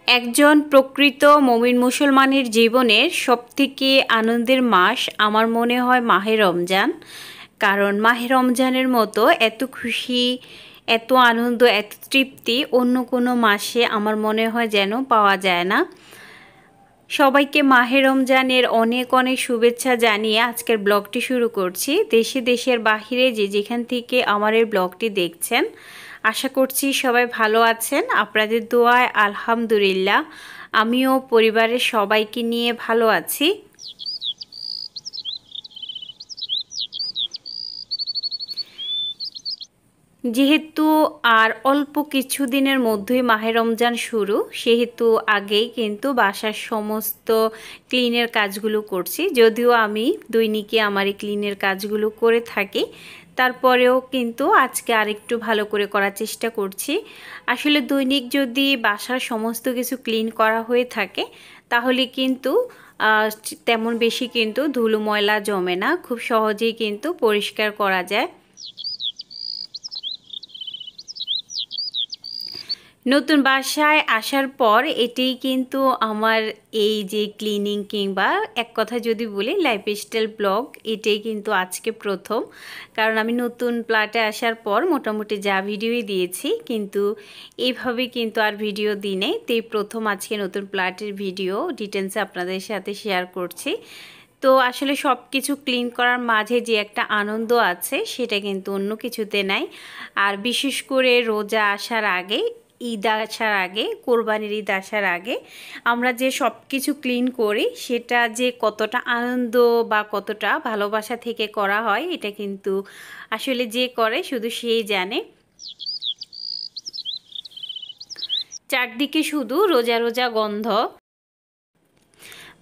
একজন প্রকৃত মুমিন মুসলমানের জীবনের সবথেকে আনন্দের মাস আমার মনে হয় মাহে রমজান। কারণ মাহে রমজানের মতো এত খুশি, এত আনন্দ, এত তৃপ্তি অন্য কোনো মাসে আমার মনে হয় যেন পাওয়া যায় না। সবাইকে মাহে রমজানের অনেক অনেক শুভেচ্ছা জানিয়ে আজকের ব্লগটি শুরু করছি। দেশে দেশের বাহিরে যে যেখান থেকে আমার এই ব্লগটি দেখছেন, আশা করছি সবাই ভালো আছেন। আপনাদের দোয়ায় আলহামদুলিল্লাহ আমিও পরিবারের সবাইকে নিয়ে ভালো আছি। যেহেতু আর অল্প কিছু দিনের মধ্যেই মাহে রমজান শুরু, সেহেতু আগেই কিন্তু বাসার সমস্ত ক্লিনের কাজগুলো করছি। যদিও আমি দৈনিকই আমার এই ক্লিনের কাজগুলো করে থাকি, তারপরেও কিন্তু আজকে আরেকটু ভালো করে করার চেষ্টা করছি। আসলে দৈনিক যদি বাসার সমস্ত কিছু ক্লিন করা হয়ে থাকে তাহলে কিন্তু তেমন বেশি কিন্তু ধুলো ময়লা জমে না, খুব সহজেই কিন্তু পরিষ্কার করা যায়। নতুন বাসায় আসার পর এটাই কিন্তু আমার এই যে ক্লিনিং কিংবা এক কথা যদি বলি লাইফস্টাইল ব্লগ, এটাই কিন্তু আজকে প্রথম। কারণ আমি নতুন ফ্ল্যাটে আসার পর মোটামুটি যা ভিডিওই দিয়েছি, কিন্তু এইভাবে কিন্তু আর ভিডিও দিই নাই। তো এই প্রথম আজকে নতুন ফ্ল্যাটের ভিডিও ডিটেলসে আপনাদের সাথে শেয়ার করছি। তো আসলে সব কিছু ক্লিন করার মাঝে যে একটা আনন্দ আছে সেটা কিন্তু অন্য কিছুতে নাই। আর বিশেষ করে রোজা আসার আগে, ঈদ আসার আগে, কোরবানির ঈদ আসার আগে আমরা যে সব কিছু ক্লিন করি সেটা যে কতটা আনন্দ বা কতটা ভালোবাসা থেকে করা হয় এটা কিন্তু আসলে যে করে শুধু সেই জানে। চারদিকে শুধু রোজা রোজা গন্ধ,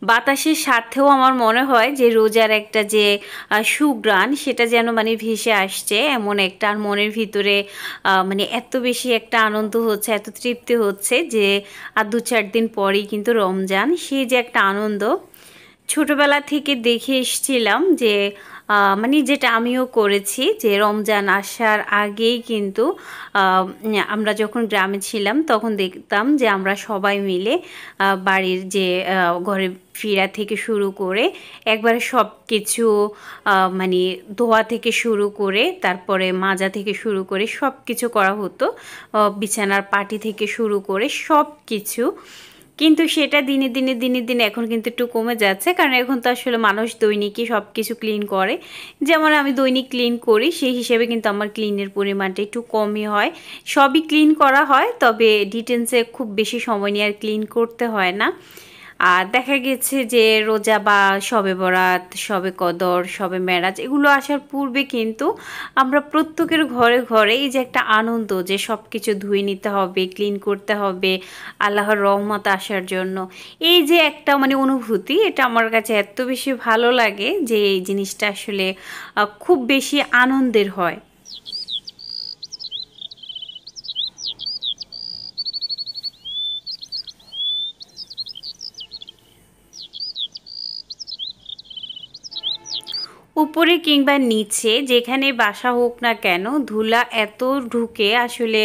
বাতাসের সাথেও আমার মনে হয় যে রোজার একটা যে সুঘ্রাণ সেটা যেন মানে ভেসে আসছে এমন একটা। আর মনের ভিতরে মানে এত বেশি একটা আনন্দ হচ্ছে, এত তৃপ্তি হচ্ছে যে আর 2-4 দিন পরেই কিন্তু রমজান। সেই যে একটা আনন্দ ছোটবেলা থেকে দেখে এসেছিলাম যে মানে যেটা আমিও করেছি যে রমজান আসার আগেই কিন্তু আমরা যখন গ্রামে ছিলাম তখন দেখতাম যে আমরা সবাই মিলে বাড়ির যে ঘরে ফিরা থেকে শুরু করে একবারে সব কিছু মানে ধোয়া থেকে শুরু করে তারপরে মাজা থেকে শুরু করে সব কিছু করা হতো, বিছানার পাটি থেকে শুরু করে সব কিছু। কিন্তু সেটা দিনে দিনে এখন কিন্তু একটু কমে যাচ্ছে, কারণ এখন তো আসলে মানুষ দৈনিকই সব কিছু ক্লিন করে। যেমন আমি দৈনিক ক্লিন করি, সেই হিসেবে কিন্তু আমার ক্লিনের পরিমাণটা একটু কমই হয়। সবই ক্লিন করা হয়, তবে ডিটেলসে খুব বেশি সময় নিয়ে আর ক্লিন করতে হয় না। আর দেখা গেছে যে রোজা বা শবে বরাত, শবে কদর, শবে মেরাজ এগুলো আসার পূর্বে কিন্তু আমরা প্রত্যেকের ঘরে ঘরে এই যে একটা আনন্দ যে সব কিছু ধুয়ে নিতে হবে, ক্লিন করতে হবে আল্লাহর রহমত আসার জন্য, এই যে একটা মানে অনুভূতি, এটা আমার কাছে এত বেশি ভালো লাগে যে এই জিনিসটা আসলে খুব বেশি আনন্দের হয়। উপরে কিংবা নিচে যেখানে বাসা হোক না কেন ধুলা এত ঢুকে, আসলে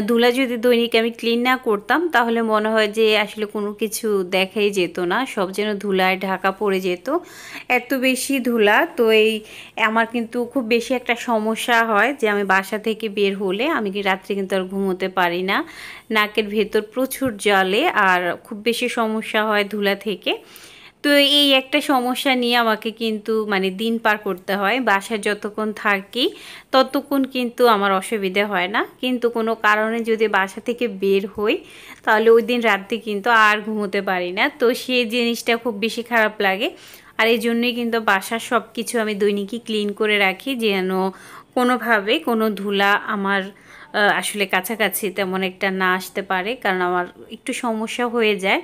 ধুলা যদি দৈনিক আমি ক্লিন না করতাম তাহলে মনে হয় যে আসলে কোনো কিছু দেখাই যেত না, সব যেন ধুলায় ঢাকা পড়ে যেত, এত বেশি ধুলা। তো এই আমার কিন্তু খুব বেশি একটা সমস্যা হয় যে আমি বাসা থেকে বের হলে আমি কি রাত্রে কিন্তু আর ঘুমোতে পারি না, নাকের ভেতর প্রচুর জ্বলে আর খুব বেশি সমস্যা হয় ধুলা থেকে। তো এই একটা সমস্যা নিয়ে আমাকে কিন্তু মানে দিন পার করতে হয়। বাসায় যতক্ষণ থাকি ততক্ষণ কিন্তু আমার অসুবিধে হয় না, কিন্তু কোনো কারণে যদি বাসা থেকে বের হই তাহলে ওই দিন রাতে কিন্তু আর ঘুমোতে পারি না। তো সেই জিনিসটা খুব বেশি খারাপ লাগে। আর এই জন্যই কিন্তু বাসার সব কিছু আমি দৈনিকই ক্লিন করে রাখি যেন কোনোভাবে কোনো ধুলা আমার আসলে কাছাকাছি তেমন একটা না আসতে পারে, কারণ আমার একটু সমস্যা হয়ে যায়।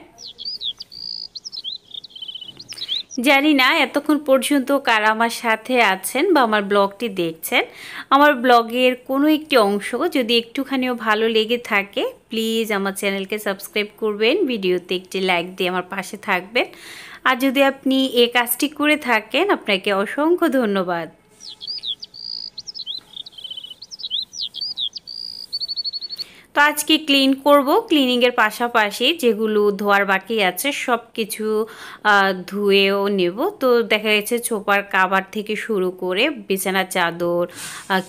জানি না এতক্ষণ পর্যন্ত কারা আমার সাথে আছেন বা আমার ব্লগটি দেখছেন। আমার ব্লগের কোনো একটি অংশ যদি একটুখানিও ভালো লেগে থাকে প্লিজ আমার চ্যানেলকে সাবস্ক্রাইব করবেন, ভিডিওতে একটি লাইক দিয়ে আমার পাশে থাকবেন। আর যদি আপনি এই কাজটি করে থাকেন আপনাকে অসংখ্য ধন্যবাদ। তো আজকে ক্লিন করব। ক্লিনিংয়ের পাশাপাশি যেগুলো ধোয়ার বাকি আছে সব কিছু ধুয়েও নেব। তো দেখা গেছে সোফার কাভার থেকে শুরু করে বিছানার চাদর,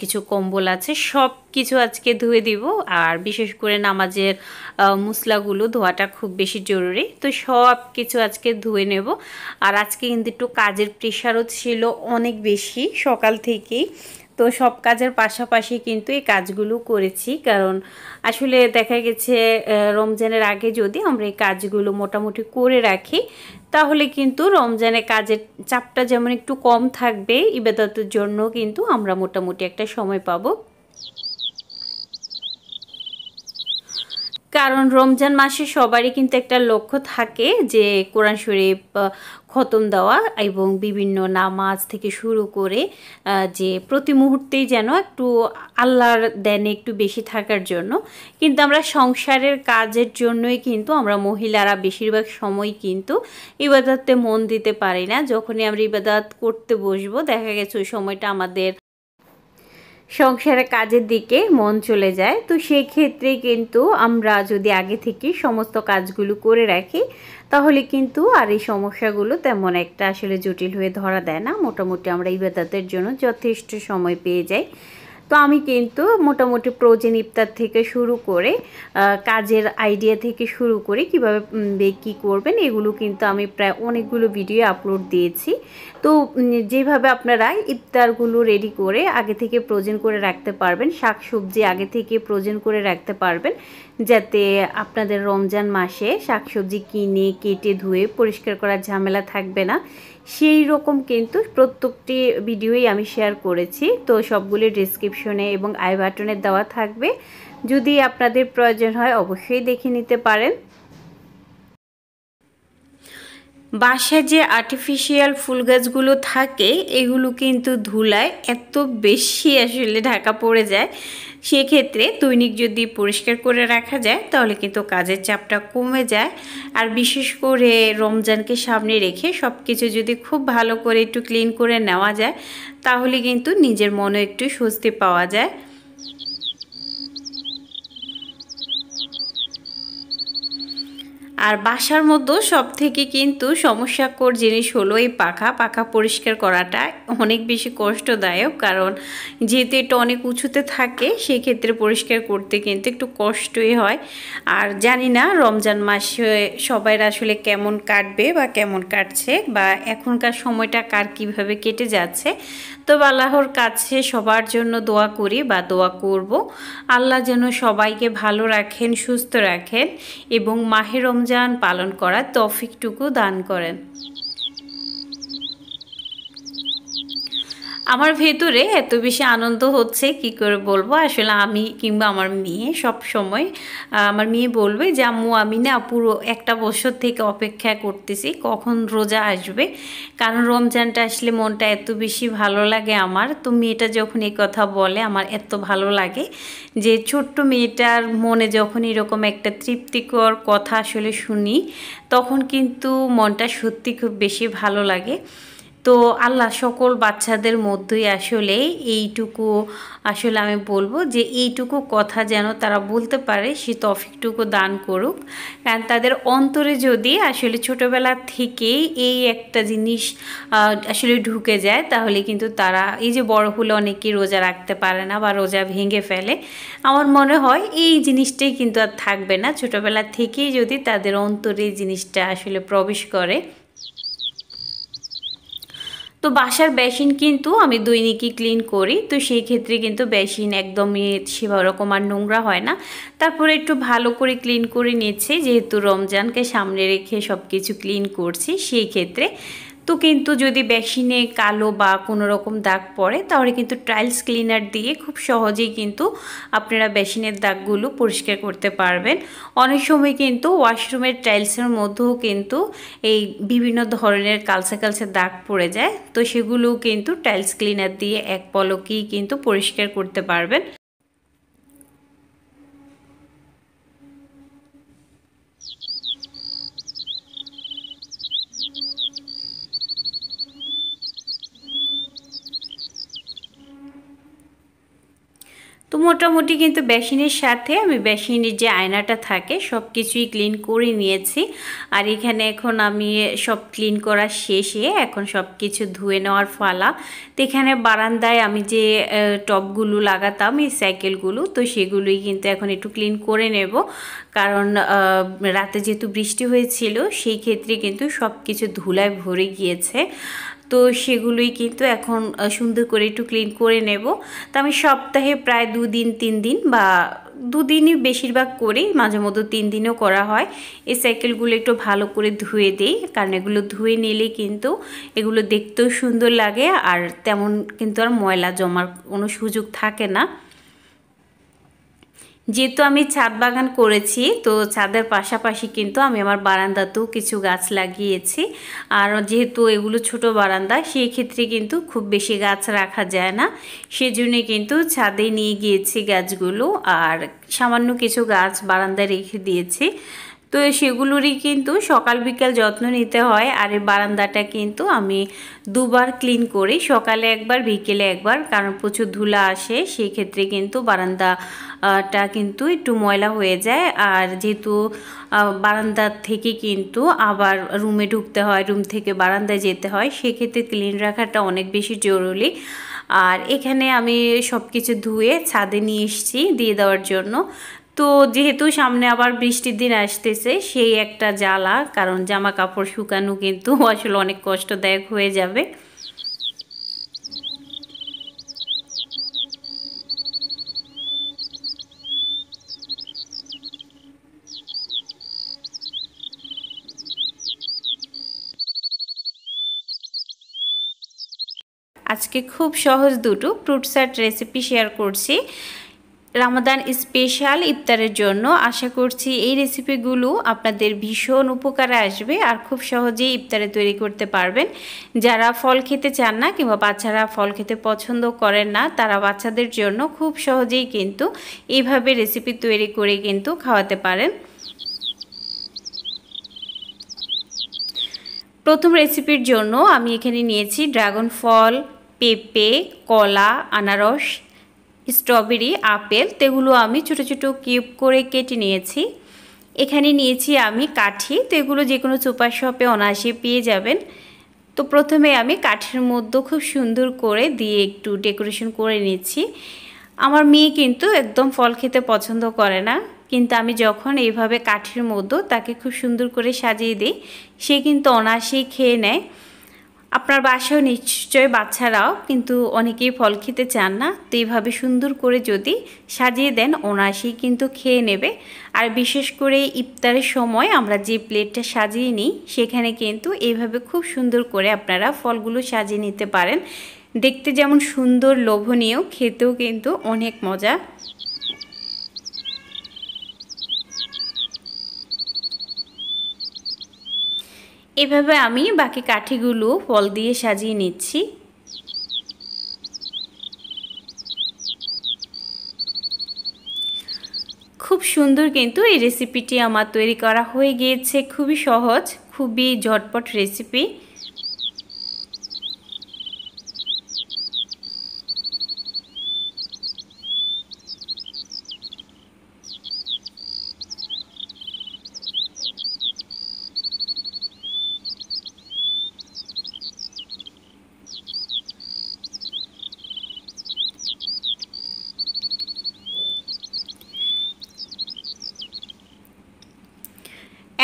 কিছু কম্বল আছে, সব কিছু আজকে ধুয়ে দিব। আর বিশেষ করে নামাজের মুসলাগুলো ধোয়াটা খুব বেশি জরুরি, তো সব কিছু আজকে ধুয়ে নেব। আর আজকে কিন্তু একটু কাজের প্রেশারও ছিল অনেক বেশি সকাল থেকেই। তো সব কাজের পাশাপাশি কিন্তু এই কাজগুলো করেছি, কারণ আসলে দেখা গেছে রমজানের আগে যদি আমরা এই কাজগুলো মোটামুটি করে রাখি তাহলে কিন্তু রমজানে কাজের চাপটা যেমন একটু কম থাকবে, ইবাদতের জন্য কিন্তু আমরা মোটামুটি একটা সময় পাবো। কারণ রমজান মাসে সবারই কিন্তু একটা লক্ষ্য থাকে যে কোরআন শরীফ খতম দেওয়া এবং বিভিন্ন নামাজ থেকে শুরু করে যে প্রতি মুহূর্তেই যেন একটু আল্লাহর দেনে একটু বেশি থাকার জন্য। কিন্তু আমরা সংসারের কাজের জন্যই কিন্তু আমরা মহিলারা বেশিরভাগ সময় কিন্তু ইবাদতে মন দিতে পারি না। যখনই আমরা ইবাদত করতে বসবো দেখা গেছে ওই সময়টা আমাদের সংসারের কাজের দিকে মন চলে যায়। তো সেই ক্ষেত্রে কিন্তু আমরা যদি আগে থেকে সমস্ত কাজগুলো করে রাখি তাহলে কিন্তু আর এই সমস্যাগুলো তেমন একটা আসলে জটিল হয়ে ধরা দেয় না। মোটামুটি আমরা ইবাদতের জন্য যথেষ্ট সময় পেয়ে যাই। তো আমি কিন্তু মোটামুটি প্রয়োজন ইফতার থেকে শুরু করে কাজের আইডিয়া থেকে শুরু করে কীভাবে কী করবেন এগুলো কিন্তু আমি প্রায় অনেকগুলো ভিডিও আপলোড দিয়েছি। তো যেভাবে আপনারা ইফতারগুলো রেডি করে আগে থেকে ফ্রোজেন করে রাখতে পারবেন, শাকসবজি আগে থেকে ফ্রোজেন করে রাখতে পারবেন, যাতে আপনাদের রমজান মাসে শাকসবজি কিনে কেটে ধুয়ে পরিষ্কার করার ঝামেলা থাকবে না, সেই রকম কিন্তু প্রত্যেকটি ভিডিওই আমি শেয়ার করেছি। তো সবগুলি ডেসক্রিপশনে এবং আই বাটনে দেওয়া থাকবে, যদি আপনাদের প্রয়োজন হয় অবশ্যই দেখে নিতে পারেন। বাসায় যে আর্টিফিশিয়াল ফুল গাছগুলো থাকে এগুলো কিন্তু ধুলায় এত বেশি আসলে ঢাকা পড়ে যায়, সেক্ষেত্রে দৈনিক যদি পরিষ্কার করে রাখা যায় তাহলে কিন্তু কাজের চাপটা কমে যায়। আর বিশেষ করে রমজানকে সামনে রেখে সব কিছু যদি খুব ভালো করে একটু ক্লিন করে নেওয়া যায় তাহলে কিন্তু নিজের মনে একটু স্বস্তি পাওয়া যায়। আর বাসার মধ্যে সব থেকে কিন্তু সমস্যাকর জিনিস হলো এই পাখা পরিষ্কার করাটা অনেক বেশি কষ্টদায়ক, কারণ যেহেতু এটা অনেক উঁচুতে থাকে সেই ক্ষেত্রে পরিষ্কার করতে কিন্তু একটু কষ্টই হয়। আর জানি না রমজান মাসে সবাই আসলে কেমন কাটবে বা কেমন কাটছে বা এখনকার সময়টা কার কিভাবে কেটে যাচ্ছে। তো আল্লাহর কাছে সবার জন্য দোয়া করি বা দোয়া করব, আল্লাহ যেন সবাইকে ভালো রাখেন, সুস্থ রাখেন এবং মাহে রমজান পালন করার তৌফিকটুকু দান করেন। আমার ভেতরে এত বেশি আনন্দ হচ্ছে কি করে বলবো। আসলে আমি কিংবা আমার মেয়ে সব সময় আমার মেয়ে বলবে যে আম্মু আমি না পুরো একটা বছর থেকে অপেক্ষা করতেছি কখন রোজা আসবে, কারণ রমজানটা আসলে মনটা এত বেশি ভালো লাগে আমার। তো মেয়েটা যখন এই কথা বলে আমার এত ভালো লাগে যে ছোট্ট মেয়েটার মনে যখন এরকম একটা তৃপ্তিকর কথা আসলে শুনি তখন কিন্তু মনটা সত্যি খুব বেশি ভালো লাগে। তো আল্লাহ সকল বাচ্চাদের মধ্যেই আসলে এইটুকু আসলে আমি বলবো যে এইটুকু কথা যেন তারা বলতে পারে সে তৌফিকটুকু দান করুক। কারণ তাদের অন্তরে যদি আসলে ছোটোবেলা থেকেই এই একটা জিনিস আসলে ঢুকে যায় তাহলে কিন্তু তারা এই যে বড় হলে অনেকেই রোজা রাখতে পারে না বা রোজা ভেঙে ফেলে, আমার মনে হয় এই জিনিসটাই কিন্তু আর থাকবে না। ছোটোবেলা থেকেই যদি তাদের অন্তরে এই জিনিসটা আসলে প্রবেশ করে। তো বাসার বেসিন কিন্তু আমি দৈনিকই ক্লিন করি, তো সেই ক্ষেত্রে কিন্তু বেসিন একদমই সেরকম আর নোংরা হয় না। তারপরে একটু ভালো করে ক্লিন করে নিচ্ছি, যেহেতু রমজানকে সামনে রেখে সব কিছু ক্লিন করছি সেই ক্ষেত্রে। তো কিন্তু যদি বেসিনে কালো বা কোনো রকম দাগ পড়ে তাহলে কিন্তু টাইলস ক্লিনার দিয়ে খুব সহজেই কিন্তু আপনারা বেসিনের দাগগুলো পরিষ্কার করতে পারবেন। অনেক সময় কিন্তু ওয়াশরুমের টাইলসের মধ্যেও কিন্তু এই বিভিন্ন ধরনের কালচে কালচে দাগ পড়ে যায়, তো সেগুলোও কিন্তু টাইলস ক্লিনার দিয়ে এক পলকেই কিন্তু পরিষ্কার করতে পারবেন। তো মোটামুটি কিন্তু বেসিনের সাথে আমি বেসিনের যে আয়নাটা থাকে সব কিছুই ক্লিন করে নিয়েছি। আর এখানে এখন আমি সব ক্লিন করা শেষে এখন সব কিছু ধুয়ে নেওয়ার পালা। তো এখানে বারান্দায় আমি যে টবগুলো লাগাতাম এই সাইকেলগুলো, তো সেগুলোই কিন্তু এখন একটু ক্লিন করে নেব, কারণ রাতে যেহেতু বৃষ্টি হয়েছিল সেই ক্ষেত্রে কিন্তু সব কিছু ধুলায় ভরে গিয়েছে। তো সেগুলোই কিন্তু এখন সুন্দর করে একটু ক্লিন করে নেব। তো আমি সপ্তাহে প্রায় 2 দিন 3 দিন বা 2 দিনই বেশিরভাগ করি, মাঝে মধ্যে 3 দিনও করা হয়। এই সাইকেলগুলো একটু ভালো করে ধুয়ে দিই, কারণ এগুলো ধুয়ে নিলে কিন্তু এগুলো দেখতেও সুন্দর লাগে আর তেমন কিন্তু আর ময়লা জমার কোনো সুযোগ থাকে না। যেহেতু আমি ছাদ বাগান করেছি, তো ছাদের পাশাপাশি কিন্তু আমি আমার বারান্দাতেও কিছু গাছ লাগিয়েছি। আর যেহেতু এগুলো ছোট বারান্দা, সেই ক্ষেত্রে কিন্তু খুব বেশি গাছ রাখা যায় না, সেজন্য কিন্তু ছাদে নিয়ে গিয়েছি গাছগুলো, আর সামান্য কিছু গাছ বারান্দায় রেখে দিয়েছি। তো সেগুলোরই কিন্তু সকাল বিকাল যত্ন নিতে হয়। আর এই বারান্দাটা কিন্তু আমি দুবার ক্লিন করি, সকালে একবার বিকেলে একবার, কারণ প্রচুর ধুলা আসে, সেই ক্ষেত্রে কিন্তু বারান্দাটা কিন্তু একটু ময়লা হয়ে যায়। আর যেহেতু বারান্দা থেকে কিন্তু আবার রুমে ঢুকতে হয়, রুম থেকে বারান্দায় যেতে হয়, সেক্ষেত্রে ক্লিন রাখাটা অনেক বেশি জরুরি। আর এখানে আমি সব কিছু ধুয়ে ছাদে নিয়ে এসেছি দিয়ে দেওয়ার জন্য। তো যেহেতু সামনে আবার বৃষ্টির দিন আসতেছে, সেই একটা জ্বালা, কারণ জামা কাপড় শুকানো কিন্তু আসলে অনেক কষ্টদায়ক হয়ে যাবে। আজকে খুব সহজ দুটো ফ্রুট স্যালাড রেসিপি শেয়ার করছি রামাদান স্পেশাল ইফতারের জন্য। আশা করছি এই রেসিপিগুলো আপনাদের ভীষণ উপকারে আসবে আর খুব সহজেই ইফতারে তৈরি করতে পারবেন। যারা ফল খেতে চান না কিংবা বাচ্চারা ফল খেতে পছন্দ করেন না, তারা বাচ্চাদের জন্য খুব সহজেই কিন্তু এইভাবে রেসিপি তৈরি করে কিন্তু খাওয়াতে পারেন। প্রথম রেসিপির জন্য আমি এখানে নিয়েছি ড্রাগন ফল, পেঁপে, কলা, আনারস, স্ট্রবেরি, আপেল, তেগুলো আমি ছোটো ছোটো কিউব করে কেটে নিয়েছি। এখানে নিয়েছি আমি কাঠি, তো এগুলো যে কোনো সুপার শপে অনায়াসে পেয়ে যাবেন। তো প্রথমে আমি কাঠের মধ্যে খুব সুন্দর করে দিয়ে একটু ডেকোরেশন করে নিচ্ছি। আমার মেয়ে কিন্তু একদম ফল খেতে পছন্দ করে না, কিন্তু আমি যখন এইভাবে কাঠের মধ্যে তাকে খুব সুন্দর করে সাজিয়ে দিই, সে কিন্তু অনায়াসেই খেয়ে নেয়। আপনার বাসায়ও নিশ্চয় বাচ্চারাও কিন্তু অনেকেই ফল খেতে চান না, তো এইভাবে সুন্দর করে যদি সাজিয়ে দেন অনায়াসেই কিন্তু খেয়ে নেবে। আর বিশেষ করে ইফতারের সময় আমরা যে প্লেটটা সাজিয়ে নিই, সেখানে কিন্তু এইভাবে খুব সুন্দর করে আপনারা ফলগুলো সাজিয়ে নিতে পারেন। দেখতে যেমন সুন্দর, লোভনীয়, খেতেও কিন্তু অনেক মজা। এভাবে আমি বাকি কাঠিগুলো ফল দিয়ে সাজিয়ে নিচ্ছি। খুব সুন্দর কিন্তু এই রেসিপিটি আমার তৈরি করা হয়ে গিয়েছে। খুবই সহজ, খুবই ঝটপট রেসিপি।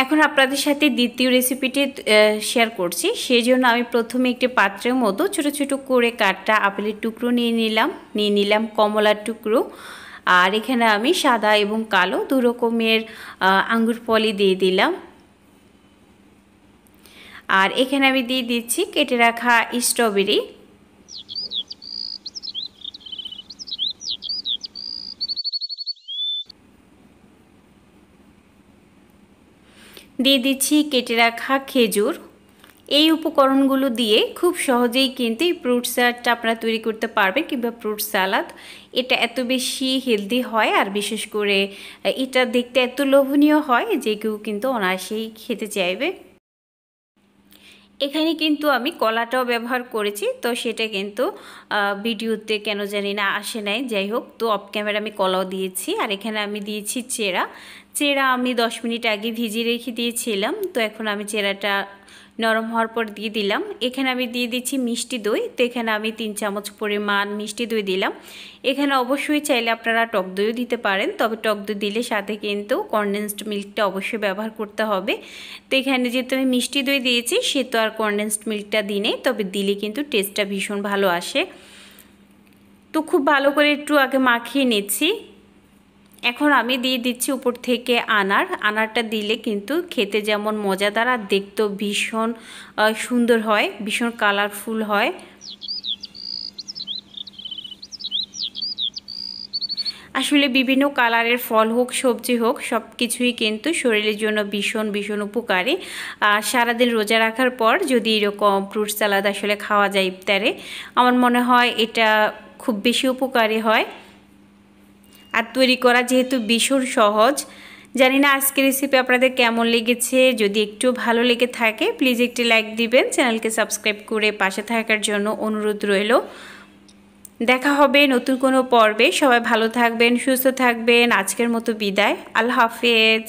এখন আপনাদের সাথে দ্বিতীয় রেসিপিটি শেয়ার করছি। সেই জন্য আমি প্রথমে একটি পাত্রের মতো ছোটো ছোটো করে কাটা আপেলের টুকরো নিয়ে নিলাম কমলার টুকরো, আর এখানে আমি সাদা এবং কালো দু রকমের আঙ্গুর ফলই দিয়ে দিলাম। আর এখানে আমি দিয়ে দিচ্ছি কেটে রাখা স্ট্রবেরি। দিয়ে দিচ্ছি কেটে রাখা খেজুর। এই উপকরণগুলো দিয়ে খুব সহজেই কিন্তু এই ফ্রুট স্যালাডটা আপনারা তৈরি করতে পারবেন, কিংবা ফ্রুট সালাদ। এটা এত বেশি হেলদি হয়, আর বিশেষ করে এটা দেখতে এত লোভনীয় হয় যে কেউ কিন্তু অনায়াসেই খেতে চাইবে। এখানে কিন্তু আমি কলাটাও ব্যবহার করেছি, তো সেটা কিন্তু ভিডিওতে কেন জানি না আসে নাই। যাই হোক, তো অফ ক্যামেরা আমি কলাও দিয়েছি। আর এখানে আমি দিয়েছি চেরা। চেরা আমি 10 মিনিট আগে ভিজিয়ে রেখে দিয়েছিলাম, তো এখন আমি চেরাটা নরম হওয়ার পর দিয়ে দিলাম। এখানে আমি দিয়ে দিচ্ছি মিষ্টি দই, তো এখানে আমি 3 চামচ পরিমাণ মিষ্টি দই দিলাম। এখানে অবশ্যই চাইলে আপনারা টক দইও দিতে পারেন, তবে টক দই দিলে সাথে কিন্তু কনডেন্সড মিল্কটা অবশ্যই ব্যবহার করতে হবে। তো এখানে যেহেতু আমি মিষ্টি দই দিয়েছি, সে তো আর কনডেন্সড মিল্কটা দিই নেই, তবে দিলে কিন্তু টেস্টটা ভীষণ ভালো আসে। তো খুব ভালো করে একটু আগে মাখিয়ে নিচ্ছি। এখন আমি দিয়ে দিচ্ছি উপর থেকে আনারটা দিলে কিন্তু খেতে যেমন মজাদার আর দেখতেও ভীষণ সুন্দর হয়, ভীষণ কালারফুল হয়। আসলে বিভিন্ন কালারের ফল হোক সবজি হোক সব কিছুই কিন্তু শরীরের জন্য ভীষণ ভীষণ উপকারী। আর সারাদিন রোজা রাখার পর যদি এরকম ফ্রুট সালাদ আসলে খাওয়া যায় ইফতারে, আমার মনে হয় এটা খুব বেশি উপকারী হয়। আর তৈরি করা যেহেতু ভীষণ সহজ। জানি না আজকের রেসিপি আপনাদের কেমন লেগেছে। যদি একটু ভালো লেগে থাকে প্লিজ একটি লাইক দিবেন, চ্যানেলকে সাবস্ক্রাইব করে পাশে থাকার জন্য অনুরোধ রইল। দেখা হবে নতুন কোনো পর্বে। সবাই ভালো থাকবেন, সুস্থ থাকবেন। আজকের মতো বিদায়। আল্লাহ হাফেজ।